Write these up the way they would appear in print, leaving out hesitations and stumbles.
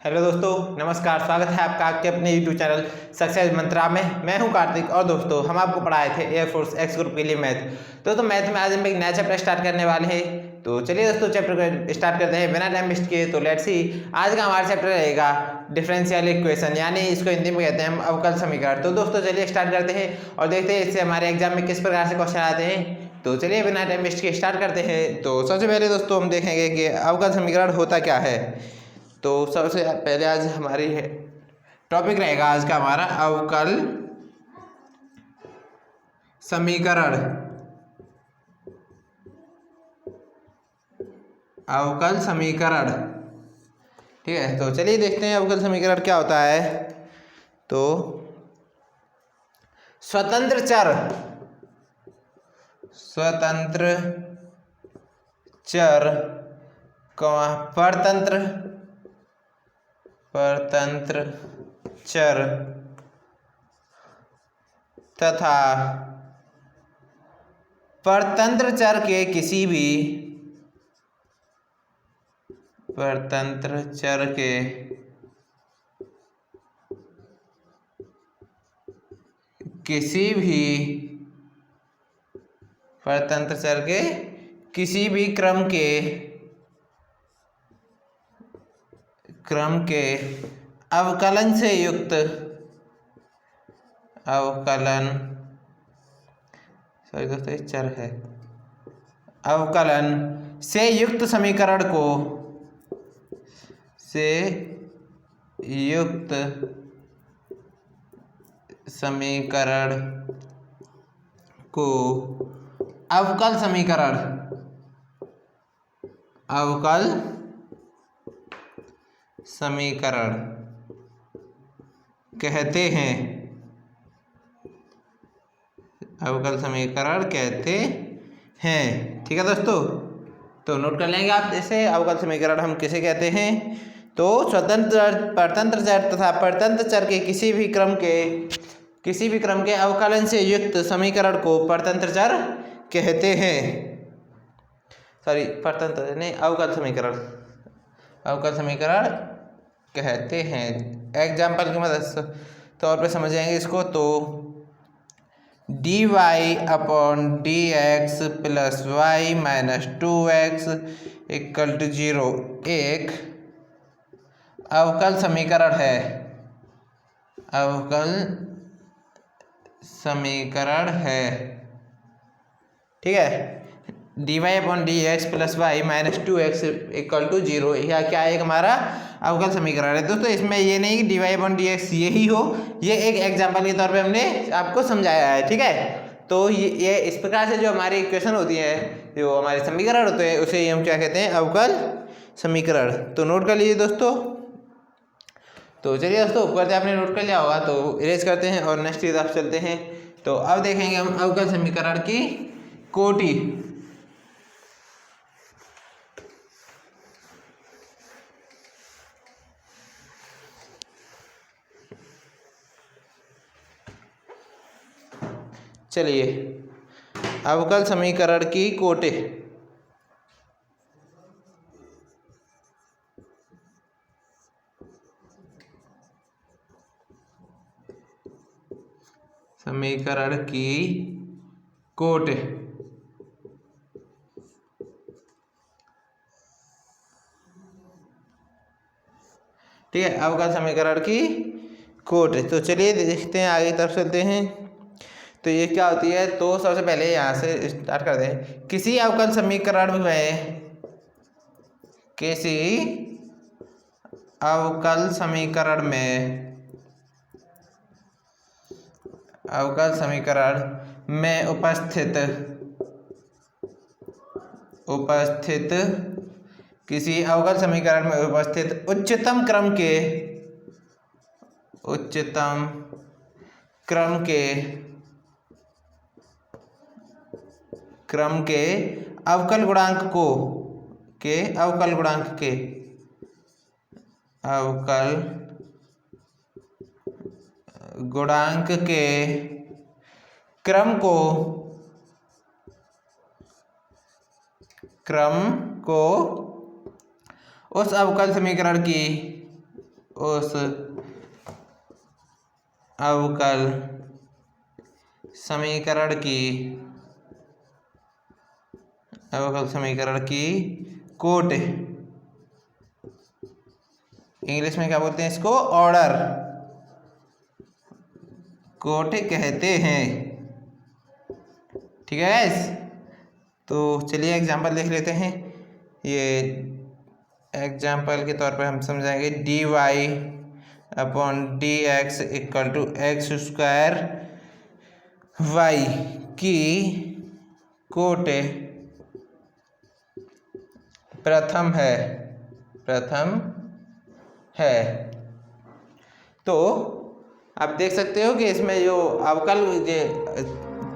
Hello दोस्तों, नमस्कार। स्वागत है आपका आपके अपने यूट्यूब चैनल सक्सेस मंत्रा में। मैं हूं कार्तिक और दोस्तों हम आपको पढ़ाए थे एयरफोर्स एक्स ग्रुप के लिए मैथ। तो मैथ में आज हम एक नया चैप्टर स्टार्ट करने वाले हैं। तो चलिए दोस्तों चैप्टर को स्टार्ट करते हैं बिना टाइम वेस्ट किए। तो लेट्स सी, आज का हमारा चैप्टर रहेगा डिफरेंशियल इक्वेशन, यानी इसको हिंदी में कहते हैं हम अवकल समीकरण। तो दोस्तों चलिए स्टार्ट करते हैं और देखते हैं इससे हमारे एग्जाम में किस प्रकार से क्वेश्चन आते हैं। तो चलिए बिना टाइम वेस्ट किए स्टार्ट करते हैं। तो सबसे पहले दोस्तों हम देखेंगे कि अवकल समीकरण होता क्या है। तो सबसे पहले आज हमारी टॉपिक रहेगा आज का हमारा अवकल समीकरण। अवकल समीकरण, ठीक है। तो चलिए देखते हैं अवकल समीकरण क्या होता है। तो स्वतंत्र चर परतंत्र चर तथा परतंत्र चर के किसी भी क्रम के अवकलन से युक्त चर है। अवकलन से युक्त समीकरण को अवकल समीकरण कहते हैं। ठीक है दोस्तों, तो नोट कर लेंगे आप इसे। अवकल समीकरण हम किसे कहते हैं? तो स्वतंत्र परतंत्र चर तथा परतंत्र चर के किसी भी क्रम के अवकलन से युक्त समीकरण को परतंत्र चर कहते हैं। परतंत्र नहीं, अवकल समीकरण कहते हैं। एग्जाम्पल की मदद से तौर पे समझेंगे इसको। तो dy/dx + y - 2x = 0 एक अवकल समीकरण है। ठीक है, dy/dx + y - 2x = 0 यह क्या है? हमारा अवकल समीकरण है। दोस्तों इसमें ये नहीं कि dy/dx यही हो, ये एक एग्जाम्पल के तौर पे हमने आपको समझाया है। ठीक है, तो ये इस प्रकार से जो हमारी इक्वेशन होती है, जो हमारे समीकरण होते हैं, उसे हम क्या कहते हैं? अवकल समीकरण। तो नोट कर लीजिए दोस्तों। तो चलिए दोस्तों, करते आपने नोट कर लिया होगा तो इरेज करते हैं और नेक्स्ट की तरफ चलते हैं। तो अब देखेंगे हम अवकल समीकरण की कोटि। चलिए, अवकल समीकरण की कोटि। समीकरण की कोटि, ठीक है, अवकल समीकरण की कोटि। तो चलिए देखते हैं, आगे तरफ चलते हैं। तो ये क्या होती है? तो सबसे पहले यहाँ से स्टार्ट करते हैं। किसी अवकल समीकरण में उपस्थित किसी अवकल समीकरण में उपस्थित उच्चतम क्रम के अवकल गुणांक के क्रम को उस अवकल समीकरण की उस अवकल समीकरण की कोट, इंग्लिश में क्या बोलते हैं इसको, ऑर्डर कोट कहते हैं। ठीक है गाइस, तो चलिए एग्जांपल देख लेते हैं। ये एग्जांपल के तौर पर हम समझाएंगे dy upon dx equal to x square y की कोट प्रथम है। तो आप देख सकते हो कि इसमें जो अवकल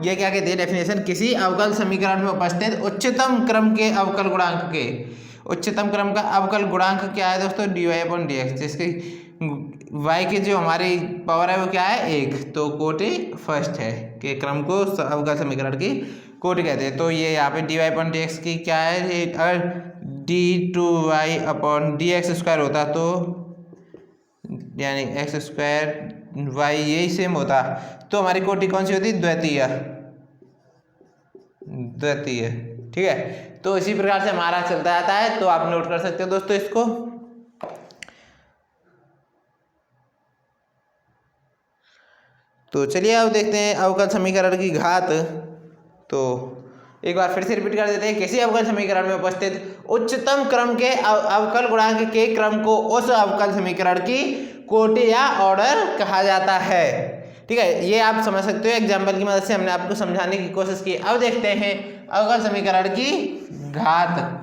ये क्या कहते हैं डेफिनेशन, किसी अवकल समीकरण में उपस्थित उच्चतम क्रम के अवकल गुणांक के, उच्चतम क्रम का अवकल गुणांक क्या है दोस्तों, dy अपॉन dx, जिसकी y की जो हमारी पावर है वो क्या है 1, तो कोटि फर्स्ट है के क्रम को अवकल समीकरण की कोटि कहते हैं। तो ये यहाँ पे dy अपॉन dx की क्या है, अगर d2y अपॉन dx स्क्वायर होता तो यानी एक्स स्क्वायर वाई यही सेम होता तो हमारी कोटि कौन सी होती, द्वितीय। ठीक है, तो इसी प्रकार से हमारा चलता जाता है, तो आप नोट कर सकते हो दोस्तों इसको। तो चलिए अब देखते हैं अवकल समीकरण की घात। तो एक बार फिर से रिपीट कर देते हैं, किसी अवकल समीकरण में उपस्थित उच्चतम क्रम के अवकल गुणांक के क्रम को उस अवकल समीकरण की कोटि या ऑर्डर कहा जाता है। ठीक है, ये आप समझ सकते हो, एग्जाम्पल की मदद से हमने आपको समझाने की कोशिश की। अब देखते हैं अवकल समीकरण की घात।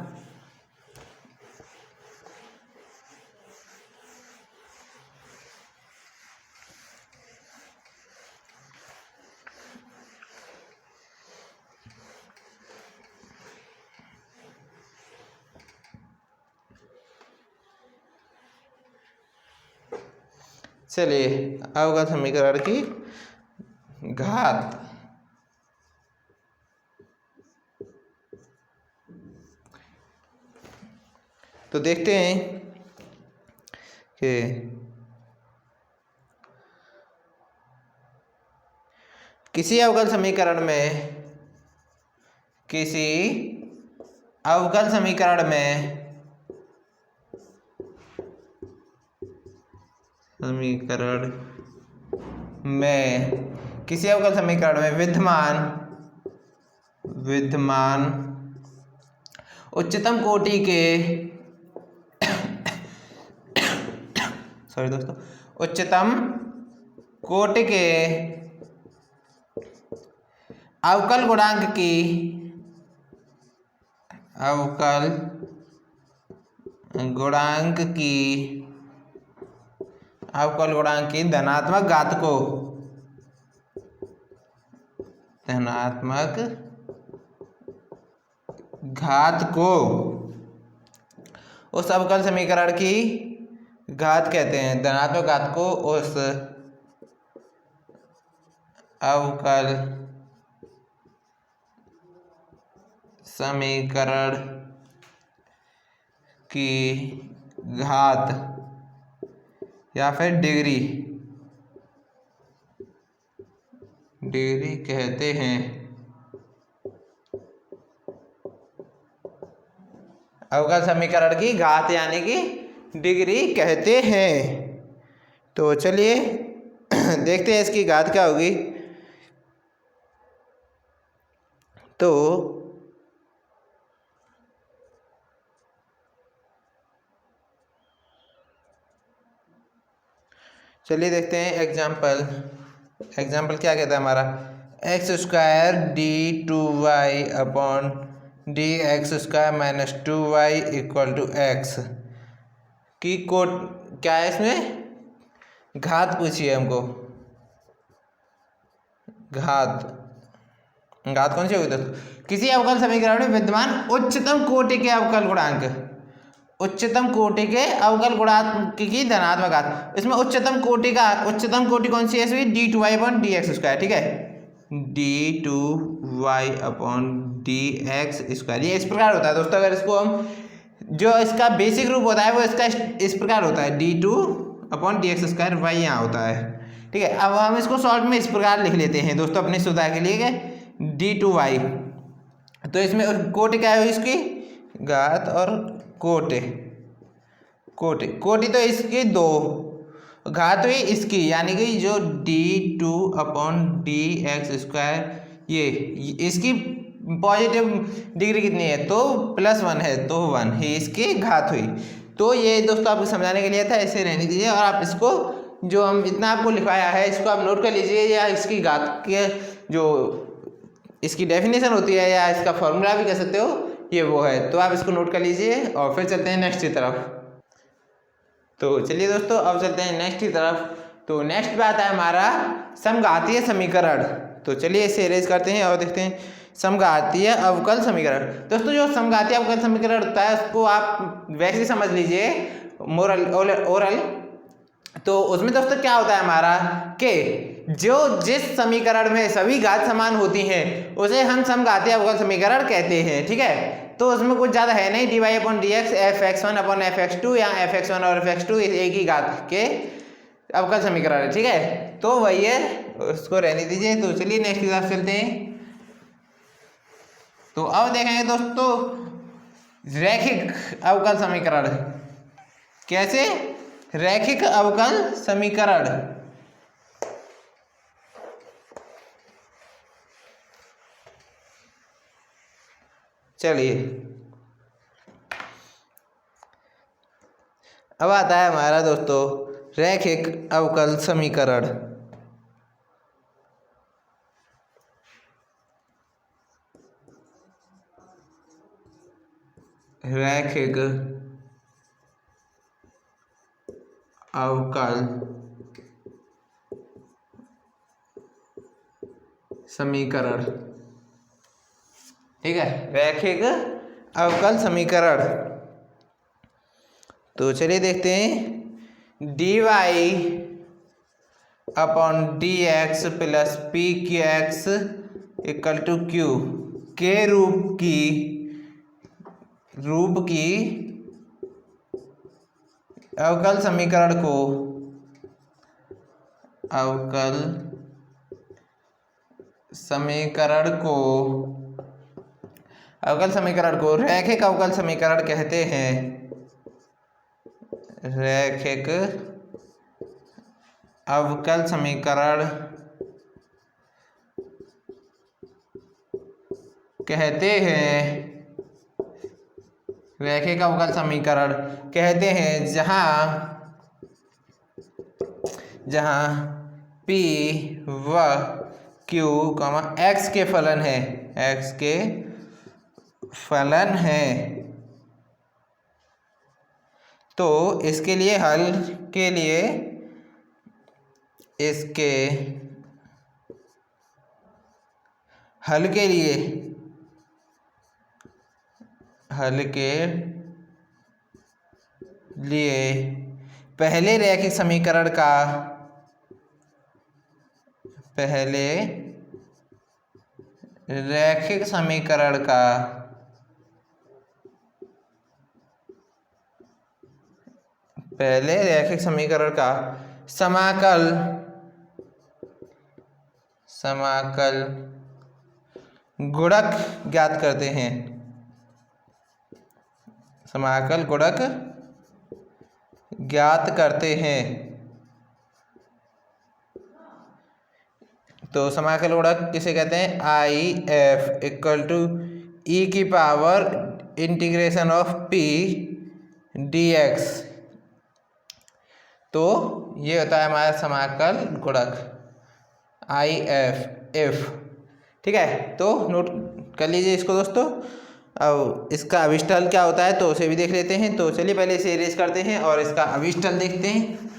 चलिए अवकल समीकरण की घात। तो देखते हैं कि किसी अवकल समीकरण में विद्यमान उच्चतम कोटि के उच्चतम कोटि के अवकल गुणांक की धनात्मक घात को उस अवकल समीकरण की घात कहते हैं। धनात्मक घात को उस अवकल समीकरण की घात या फिर डिग्री कहते हैं। अवकल समीकरण की घात यानी कि डिग्री कहते हैं। तो चलिए देखते हैं इसकी घात क्या होगी। तो चलिए देखते हैं एग्जाम्पल क्या कहता है हमारा, x square d2y upon d x square minus 2y equal to x की कोट क्या है, इसमें घात पूछी है हमको। घात कौन सी होगी दोस्तों, किसी अवकल समीकरण में विद्यमान उच्चतम कोटि के अवकल गुणांक की धनात्मक घात। इसमें उच्चतम कोटि कौन सी है, इसमें d2y upon d x square. ठीक है, d2y upon d x square, ये इस प्रकार होता है दोस्तों। अगर इसको हम जो इसका बेसिक रूप होता है वो इसका इस प्रकार होता है, d2 upon d x square y यहाँ होता है। ठीक है, अब हम इसको शॉर्ट में इस प्रकार लिख लेते हैं दोस्तों अपनी सुविधा के लिए डी टू वाई। तो इसमें कोटि क्या है इसकी घात और कोटि तो इसकी 2 घात हुई इसकी, यानी कि जो D two upon d x square ये इसकी पॉजिटिव डिग्री कितनी है तो +1 है, तो 1 ही इसकी घात हुई। तो ये दोस्तों आपको समझाने के लिए था, ऐसे रहने दीजिए और आप इसको जो हम इतना आपको लिखवाया है इसको आप नोट कर लीजिए, या इसकी घात के जो इसकी डेफिनेशन होती है या इसका फॉर्मूला भी कह सकते हो ये वो है, तो आप इसको नोट कर लीजिए और फिर चलते हैं नेक्स्ट की तरफ। तो चलिए दोस्तों अब चलते हैं नेक्स्ट की तरफ। तो नेक्स्ट पे आता है हमारा समघातीय समीकरण। तो चलिए इसे इरेज करते हैं और देखते हैं समघातीय अवकल समीकरण। दोस्तों जो समघातीय अवकल समीकरण होता है उसको आप वैसे समझ लीजिए ओरल। तो उसमें दोस्तों क्या होता है हमारा कि जो जिस समीकरण में सभी घात समान होती हैं उसे हम समघातीय अवकल समीकरण कहते हैं। ठीक है, तो उसमें कुछ ज़्यादा है नहीं, d y upon d x f x one upon f x two, या एफ एक्स वन और एफ एक्स टू एक ही घात के अवकल समीकरण है। ठीक है, तो वही है, उसको रहने दीजिए। तो चलिए नेक्स्ट की तरफ चलते हैं। तो अब देखेंगे दोस्तों रैखिक अवकल समीकरण। कैसे? रैखिक अवकल समीकरण। चलिए अब आता है हमारा दोस्तों रैखिक अवकल समीकरण। रैखिक अवकल समीकरण। ठीक है, रैखिक अवकल समीकरण। तो चलिए देखते हैं d y upon d x plus p q x equal to q के रूप की अवकल समीकरण को रैखिक अवकल समीकरण कहते हैं। रैखिक अवकल समीकरण कहते हैं। रैखिक अवकल समीकरण कहते हैं जहां P व Q x के फलन है। तो इसके लिए हल के लिए पहले रैखिक समीकरण का समाकल गुणक ज्ञात करते हैं। समाकल गुणक ज्ञात करते हैं। तो समाकल गुणक किसे कहते हैं? आई एफ इक्वल टू ई की power integration of P D x. तो ये होता है हमारा समाकल गुणक आई एफ। ठीक है, तो नोट कर लीजिए इसको दोस्तों। अब इसका अभिष्ट हल क्या होता है तो उसे भी देख लेते हैं। तो चलिए पहले इसे इरेज करते हैं और इसका अभिष्ट हल देखते हैं।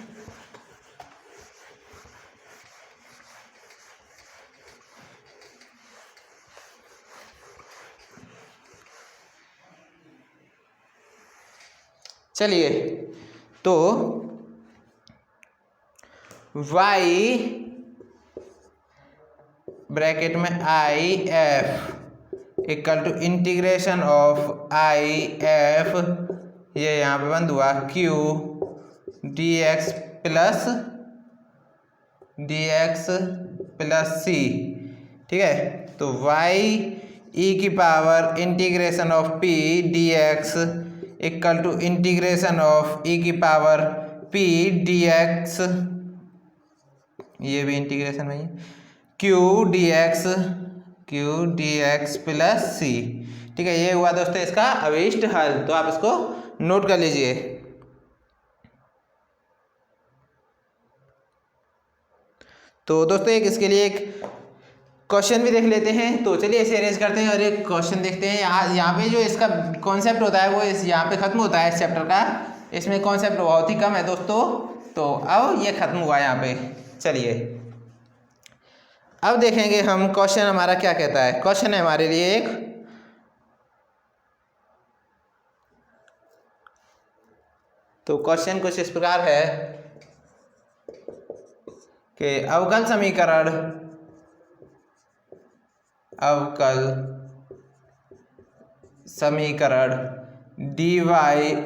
चलिए तो y ब्रैकेट में I F equal to integration of I F, ये यहाँ पे बंद हुआ q d x plus dx plus c, ठीक है। तो y e की power integration of p dx equal to integration of e की पावर p dx, ये भी इंटीग्रेशन में q dx प्लस c, ठीक है। ये हुआ दोस्तों इसका अभीष्ट हल, तो आप इसको नोट कर लीजिए। तो दोस्तों एक इसके लिए एक क्वेश्चन भी देख लेते हैं। तो चलिए इसे अरेंज करते हैं और एक क्वेश्चन देखते हैं। यहाँ पे जो इसका कॉन्सेप्ट होता है वो इस यहाँ पे खत्म होता है इस चैप्टर का। इसमें कॉन्सेप्ट बहुत ही कम है दोस्तों, तो अब ये खत्म हुआ यहाँ पे। चलिए अब देखेंगे हम क्वेश्चन हमारा क्या कहता है। क्वेश्चन है हमारे लिए एक, तो क्वेश्चन कुछ इस प्रकार है कि अवकल समीकरण dy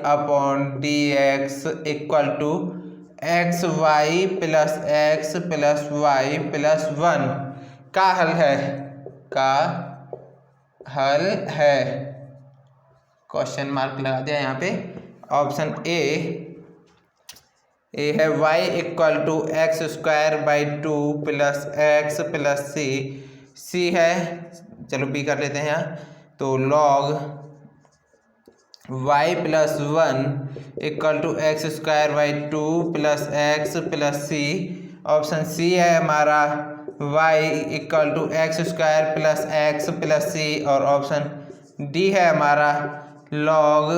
upon dx equal to x y plus x plus y plus 1 का हल है। क्वेश्चन मार्क लगा दिया यहाँ पे। ऑप्शन ए है y equal to x square by 2 plus x plus c है, चलो बी कर लेते हैं यहाँ। तो log y plus 1 equal to x square by 2 plus x plus c. Option C है हमारा y equal to x square plus x plus c, और ऑप्शन डी है हमारा log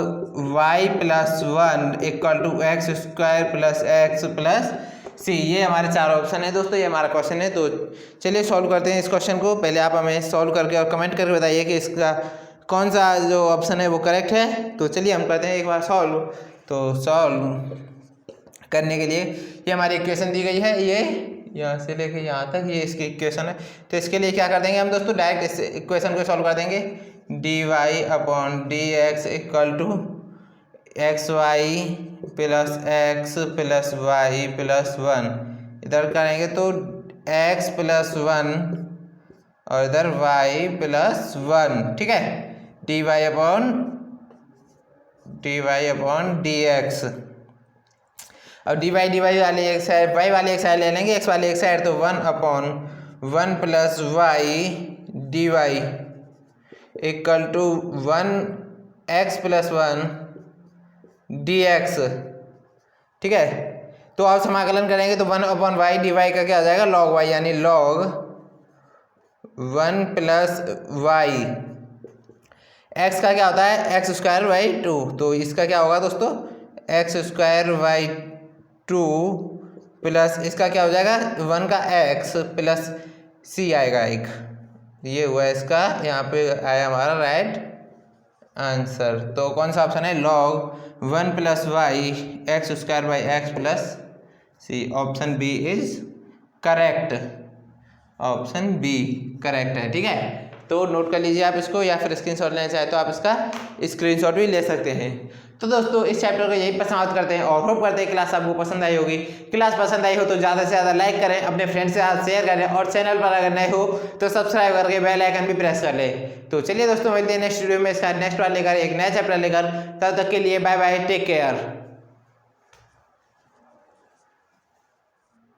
y plus 1 equal to x square plus x plus c. ये हमारे चार option है दोस्तों, ये हमारा क्वेश्चन है। तो चलिए सॉल्व करते हैं इस क्वेश्चन को। पहले आप हमें सॉल्व करके और कमेंट करके बताइए कि इसका कौन सा जो ऑप्शन है वो करेक्ट है। तो चलिए हम करते हैं एक बार सॉल्व। तो सॉल्व करने के लिए ये हमारी इक्वेशन दी गई है, ये यहाँ से लेके यहाँ तक ये इसकी इक्वेशन है। तो इसके लिए क्या कर देंगे हम दोस्तों, डायरेक्ट इस इक्वेशन को सॉल्व कर देंगे। dy upon dx equal to x y plus x plus y plus 1, इधर करेंगे तो x प्लस 1 और इधर y प्लस 1, ठीक है। dy upon dx। अब dy वाली एक साइड y वाली एक साइड ले लेंगे, x वाली एक साइड, तो 1 upon 1 plus y dy equal to 1x plus 1 dx, ठीक है। तो आप समाकलन करेंगे तो 1 अपॉन वाई डी वाई का क्या आ जाएगा, लॉग वाई, यानी लॉग 1 प्लस वाई। एक्स का क्या होता है, एक्स स्क्वायर बाई 2, तो इसका क्या होगा दोस्तों, एक्स स्क्वायर बाई 2 प्लस इसका क्या हो जाएगा 1 का एक्स प्लस सी आएगा एक। ये हुआ इसका, यहाँ पे आया हमारा राइट आंसर। तो कौन सा ऑप्शन है, log 1 plus y x square by x plus c. Option B is correct, option B correct है, ठीक है। तो नोट कर लीजिए आप इसको, या फिर स्क्रीनशॉट लेना चाहे तो आप इसका स्क्रीनशॉट भी ले सकते हैं। तो दोस्तों इस चैप्टर को यही पर समाप्त करते हैं और होप करते हैं क्लास आपको पसंद आई होगी। क्लास पसंद आई हो तो ज़्यादा से ज़्यादा लाइक करें, अपने फ्रेंड्स के साथ शेयर करें, और चैनल पर अगर नए हो तो सब्सक्राइब करके बेल आइकन भी प्रेस कर लें। तो चलिए दोस्तों मिलते हैं नेक्स्ट वीडियो में इसका नेक्स्ट वाला लेकर, एक नया चैप्टर लेकर। तब तक के लिए बाय बाय, टेक केयर।